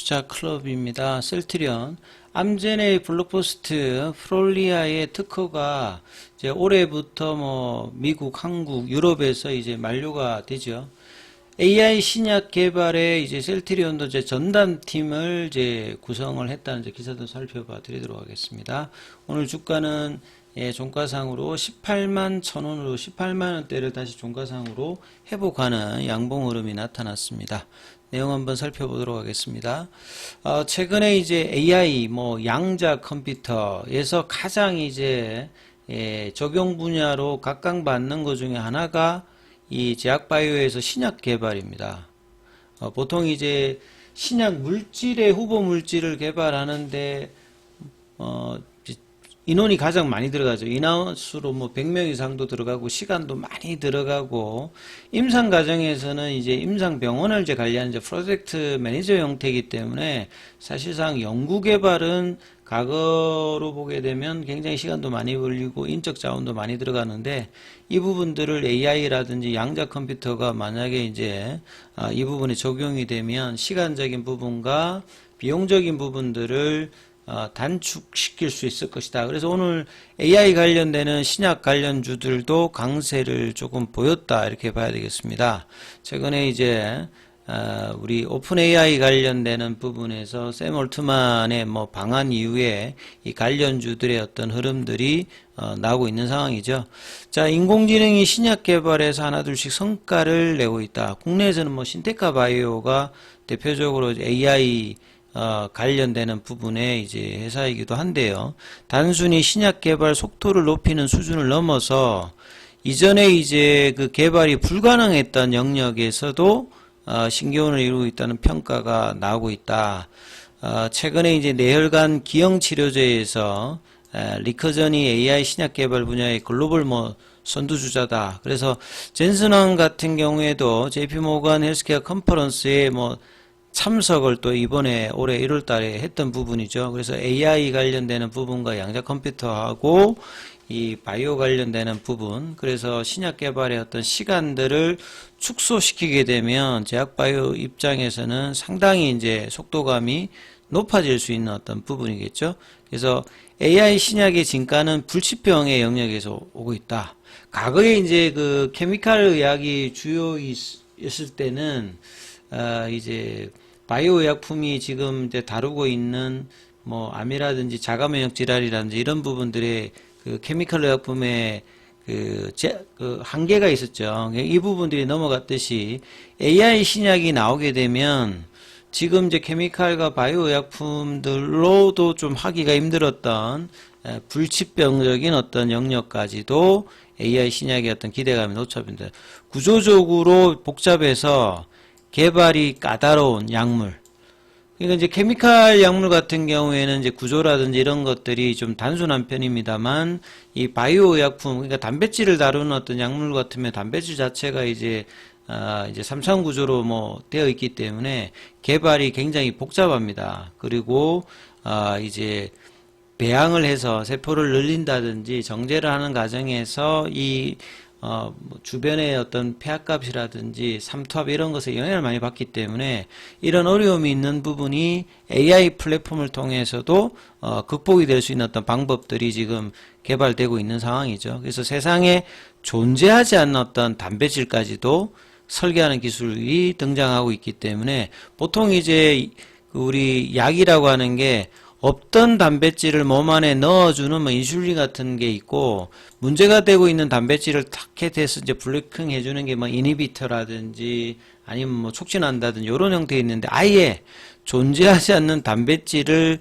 청취자 클럽입니다. 셀트리온. 암젠의 블록포스트 프롤리아의 특허가 이제 올해부터 미국, 한국, 유럽에서 이제 만료가 되죠. AI 신약 개발에 이제 셀트리온도 이제 전담팀을 이제 구성을 했다는 이제 기사도 살펴봐 드리도록 하겠습니다. 오늘 주가는 종가상으로 18만 1,000원으로 18만 원대를 다시 종가상으로 회복하는 양봉 흐름이 나타났습니다. 내용 한번 살펴보도록 하겠습니다. 최근에 이제 AI 양자 컴퓨터에서 가장 이제 적용 분야로 각광받는 것 중에 하나가 이 제약바이오에서 신약 개발입니다. 보통 이제 신약 물질의 후보 물질을 개발하는데 인원이 가장 많이 들어가죠. 인하우스로 100명 이상도 들어가고 시간도 많이 들어가고 임상 과정에서는 이제 임상 병원을 이제 관리하는 이제 프로젝트 매니저 형태이기 때문에 사실상 연구 개발은 과거로 보게 되면 굉장히 시간도 많이 걸리고 인적 자원도 많이 들어가는데 이 부분들을 AI라든지 양자 컴퓨터가 만약에 이제 이 부분에 적용이 되면 시간적인 부분과 비용적인 부분들을 단축시킬 수 있을 것이다. 그래서 오늘 AI 관련되는 신약 관련주들도 강세를 조금 보였다 이렇게 봐야 되겠습니다. 최근에 이제 우리 오픈 AI 관련되는 부분에서 샘 올트만의 방한 이후에 이 관련주들의 어떤 흐름들이 나오고 있는 상황이죠. 자, 인공지능이 신약 개발에서 하나둘씩 성과를 내고 있다. 국내에서는 신테카 바이오가 대표적으로 AI 관련되는 부분의 이제 회사이기도 한데요. 단순히 신약 개발 속도를 높이는 수준을 넘어서 이전에 이제 그 개발이 불가능했던 영역에서도 신기원을 이루고 있다는 평가가 나오고 있다. 최근에 이제 뇌혈관 기형 치료제에서 리커전이 AI 신약 개발 분야의 글로벌 선두주자다. 그래서 젠슨왕 같은 경우에도 JP모건 헬스케어 컨퍼런스에 참석을 또 이번에 올해 1월 달에 했던 부분이죠. 그래서 AI 관련되는 부분과 양자 컴퓨터하고 이 바이오 관련되는 부분, 그래서 신약 개발의 어떤 시간들을 축소시키게 되면 제약 바이오 입장에서는 상당히 이제 속도감이 높아질 수 있는 어떤 부분이겠죠. 그래서 AI 신약의 진가는 불치병의 영역에서 오고 있다. 과거에 이제 그 케미칼 의학이 주요였을 때는 이제 바이오 의약품이 지금 이제 다루고 있는 암이라든지 자가면역 질환이라든지 이런 부분들의 그 케미컬 의약품의 그 한계가 있었죠. 이 부분들이 넘어갔듯이 AI 신약이 나오게 되면 지금 이제 케미칼과 바이오 의약품들로도 좀 하기가 힘들었던 불치병적인 어떤 영역까지도 AI 신약의 어떤 기대감이 높아집니다. 구조적으로 복잡해서 개발이 까다로운 약물. 그러니까 이제 케미칼 약물 같은 경우에는 이제 구조라든지 이런 것들이 좀 단순한 편입니다만 이 바이오 의약품, 그러니까 단백질을 다루는 어떤 약물 같으면 단백질 자체가 이제 3차원 구조로 되어 있기 때문에 개발이 굉장히 복잡합니다. 그리고 이제 배양을 해서 세포를 늘린다든지 정제를 하는 과정에서 이 주변의 어떤 폐하값이라든지 삼투압 이런 것에 영향을 많이 받기 때문에 이런 어려움이 있는 부분이 AI 플랫폼을 통해서도 극복이 될 수 있는 어떤 방법들이 지금 개발되고 있는 상황이죠. 그래서 세상에 존재하지 않는 어떤 단백질까지도 설계하는 기술이 등장하고 있기 때문에 보통 이제 우리 약이라고 하는 게 없던 단백질을 몸 안에 넣어주는 인슐린 같은 게 있고 문제가 되고 있는 단백질을 타겟해서 이제 블로킹 해주는 게 이니비터라든지 아니면 촉진한다든지 이런 형태에 있는데 아예 존재하지 않는 단백질을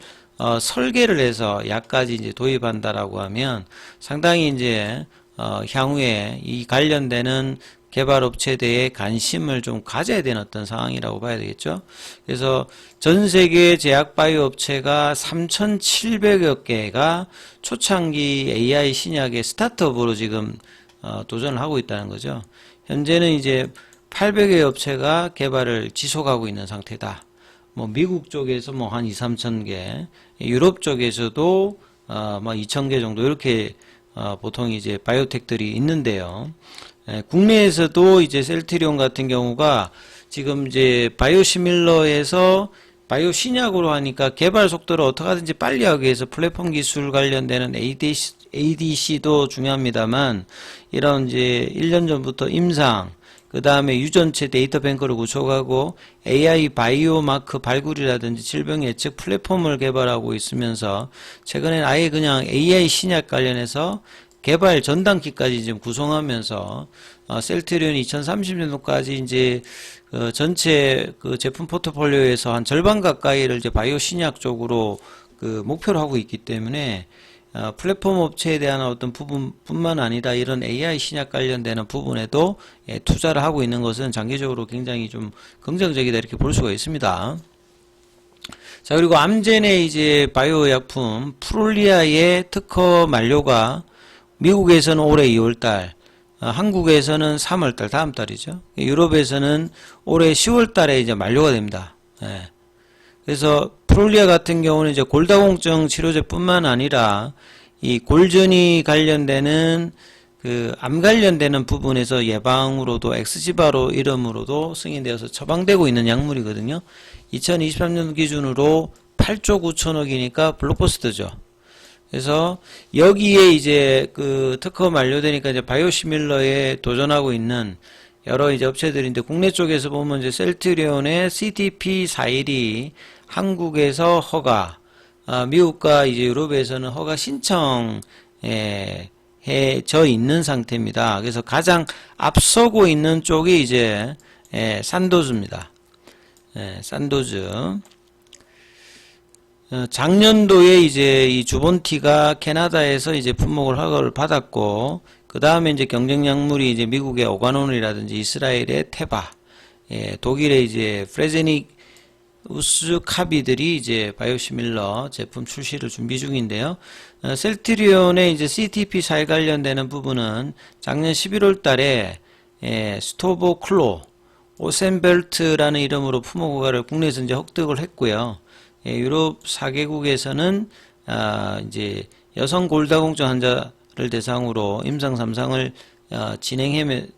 설계를 해서 약까지 이제 도입한다라고 하면 상당히 이제 향후에 이 관련되는 개발업체대에 관심을 좀 가져야 되는 어떤 상황이라고 봐야 되겠죠. 그래서 전 세계 제약 바이오 업체가 3,700여 개가 초창기 AI 신약의 스타트업으로 지금 도전을 하고 있다는 거죠. 현재는 이제 800여 업체가 개발을 지속하고 있는 상태다. 미국 쪽에서 한 2, 3천 개, 유럽 쪽에서도 2,000개 정도 이렇게 보통 이제 바이오텍들이 있는데요. 국내에서도 이제 셀트리온 같은 경우가 지금 이제 바이오시밀러에서 바이오 신약으로 하니까 개발 속도를 어떻게 하든지 빨리 하기 위해서 플랫폼 기술 관련되는 ADC도 중요합니다만, 이런 이제 1년 전부터 임상, 그 다음에 유전체 데이터 뱅크를 구축하고 AI 바이오 마크 발굴이라든지 질병 예측 플랫폼을 개발하고 있으면서, 최근엔 아예 그냥 AI 신약 관련해서 개발 전단기까지 지금 구성하면서 셀트리온 2030년도까지 이제 전체 그 제품 포트폴리오에서 한 절반 가까이를 이제 바이오 신약 쪽으로 그 목표로 하고 있기 때문에 플랫폼 업체에 대한 어떤 부분뿐만 아니라 이런 AI 신약 관련되는 부분에도 투자를 하고 있는 것은 장기적으로 굉장히 좀 긍정적이다 이렇게 볼 수가 있습니다. 자, 그리고 암젠의 이제 바이오 약품 프롤리아의 특허 만료가 미국에서는 올해 2월달, 한국에서는 3월달, 다음 달이죠. 유럽에서는 올해 10월달에 이제 만료가 됩니다. 예. 그래서 프롤리아 같은 경우는 이제 골다공증 치료제뿐만 아니라 이 골전이 관련되는 그 암 관련되는 부분에서 예방으로도 엑스지바로 이름으로도 승인되어서 처방되고 있는 약물이거든요. 2023년 기준으로 8조 9천억이니까 블록버스터죠. 그래서 여기에 이제 그 특허 만료되니까 이제 바이오시밀러에 도전하고 있는 여러 이제 업체들인데, 국내 쪽에서 보면 이제 셀트리온의 CTP41이 한국에서 허가, 미국과 이제 유럽에서는 허가 신청에 해져 있는 상태입니다. 그래서 가장 앞서고 있는 쪽이 이제 산도즈입니다. 산도즈. 작년도에 이제 이 주본티가 캐나다에서 이제 품목을 허가를 받았고, 그 다음에 이제 경쟁 약물이 이제 미국의 오가논이라든지 이스라엘의 테바, 독일의 이제 프레제닉우스 카비들이 이제 바이오시밀러 제품 출시를 준비 중인데요. 셀트리온의 이제 CTP4 관련되는 부분은 작년 11월 달에 스토보클로 오센벨트라는 이름으로 품목 허가를 국내에서 이제 획득을 했고요. 유럽 4개국에서는 이제 여성 골다공증 환자를 대상으로 임상 3상을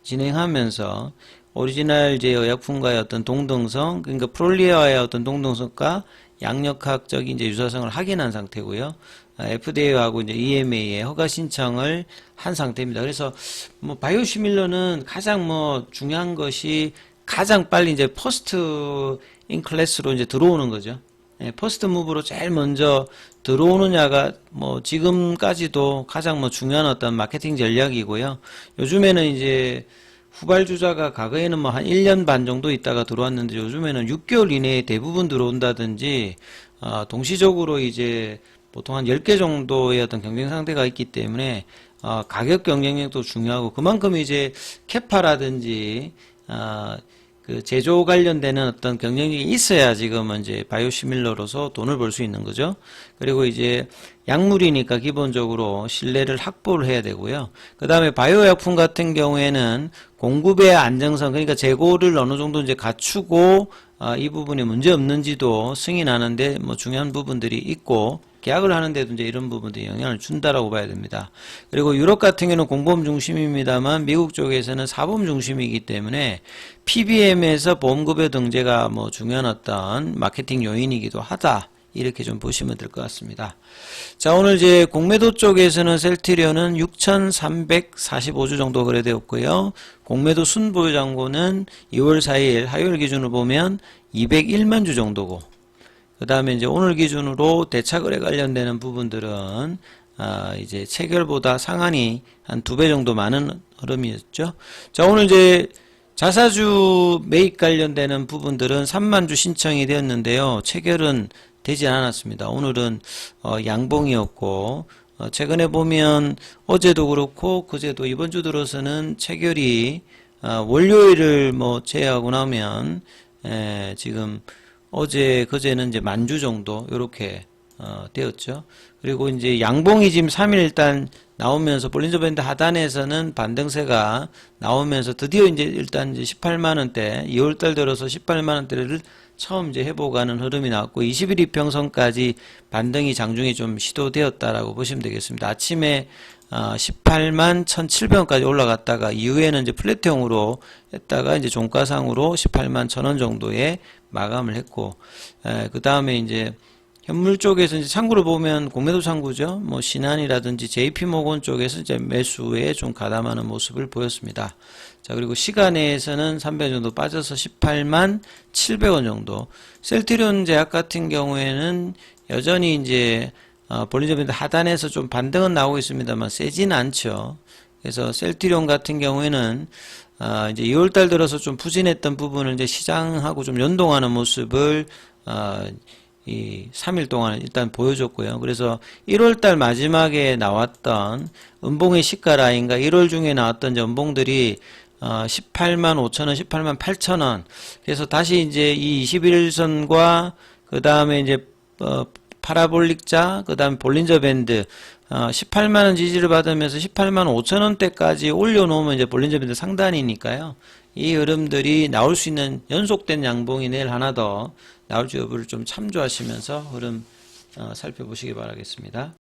진행하면서 오리지널 이제 의약품과의 어떤 동등성, 그러니까 프롤리아와의 어떤 동등성과 양력학적인 이제 유사성을 확인한 상태고요. FDA하고 이제 EMA에 허가 신청을 한 상태입니다. 그래서 뭐 바이오시밀러는 가장 뭐 중요한 것이 가장 빨리 이제 퍼스트 인 클래스로 이제 들어오는 거죠. 퍼스트 무브로 제일 먼저 들어오느냐가 뭐 지금까지도 가장 뭐 중요한 어떤 마케팅 전략이고요. 요즘에는 이제 후발주자가 과거에는 뭐 한 1년 반 정도 있다가 들어왔는데, 요즘에는 6개월 이내에 대부분 들어온다든지, 동시적으로 이제 보통 한 10개 정도의 어떤 경쟁 상대가 있기 때문에, 가격 경쟁력도 중요하고, 그만큼 이제 캐파라든지, 그 제조 관련되는 어떤 경쟁력이 있어야 지금은 이제 바이오시밀러로서 돈을 벌 수 있는 거죠. 그리고 이제 약물이니까 기본적으로 신뢰를 확보를 해야 되고요. 그 다음에 바이오약품 같은 경우에는 공급의 안정성, 그러니까 재고를 어느 정도 이제 갖추고 이 부분에 문제 없는지도 승인하는데 뭐 중요한 부분들이 있고, 계약을 하는데도 이제 이런 부분들이 영향을 준다라고 봐야 됩니다. 그리고 유럽 같은 경우는 공보험 중심입니다만 미국 쪽에서는 사보험 중심이기 때문에 PBM에서 보험급여 등재가 뭐 중요한 어떤 마케팅 요인이기도 하다, 이렇게 좀 보시면 될 것 같습니다. 자, 오늘 이제 공매도 쪽에서는 셀트리온은 6,345주 정도 거래되었고요. 공매도 순보유 잔고는 2월 4일 화요일 기준으로 보면 201만 주 정도고, 그 다음에 이제 오늘 기준으로 대차거래 관련되는 부분들은 이제 체결보다 상한이 한 2배 정도 많은 흐름이었죠. 자, 오늘 이제 자사주 매입 관련되는 부분들은 3만 주 신청이 되었는데요. 체결은 되지 않았습니다. 오늘은 양봉이었고, 최근에 보면 어제도 그렇고 그제도 이번 주 들어서는 체결이 월요일을 뭐 제외하고 나면 지금 어제 그제는 이제 만주 정도 이렇게 되었죠. 그리고 이제 양봉이 지금 3일 일단 나오면서 볼린저 밴드 하단에서는 반등세가 나오면서 드디어 이제 일단 이제 18만 원대, 2월 달 들어서 18만 원대를 처음 이제 회복하는 흐름이 나왔고 21 이평선까지 반등이 장중에 좀 시도되었다라고 보시면 되겠습니다. 아침에 18만 1,700원까지 올라갔다가 이후에는 이제 플랫형으로 했다가 이제 종가상으로 18만 1,000원 정도에 마감을 했고, 그 다음에 이제 현물 쪽에서 이제 창구를 보면 공매도 창구죠. 뭐 신한이라든지 JP모건 쪽에서 이제 매수에 좀 가담하는 모습을 보였습니다. 자, 그리고 시간에서는 300원 정도 빠져서 18만 700원 정도. 셀트리온 제약 같은 경우에는 여전히 이제 볼린저 밴드 하단에서 좀 반등은 나오고 있습니다만 세지는 않죠. 그래서 셀트리온 같은 경우에는 이제 2월달 들어서 좀 부진했던 부분을 이제 시장하고 좀 연동하는 모습을 이 3일 동안 일단 보여줬고요. 그래서 1월달 마지막에 나왔던 음봉의 시가 라인과 1월 중에 나왔던 연봉들이 18만 5천원, 18만 8천원. 그래서 다시 이제 이 21일선과 그 다음에 이제 파라볼릭자, 그 다음에 볼린저 밴드 18만원 지지를 받으면서 18만 5천원대까지 올려놓으면 이제 볼린저 밴드 상단이니까요. 이 흐름들이 나올 수 있는 연속된 양봉이 내일 하나 더 나올지 여부를 좀 참조하시면서 흐름 살펴보시기 바라겠습니다.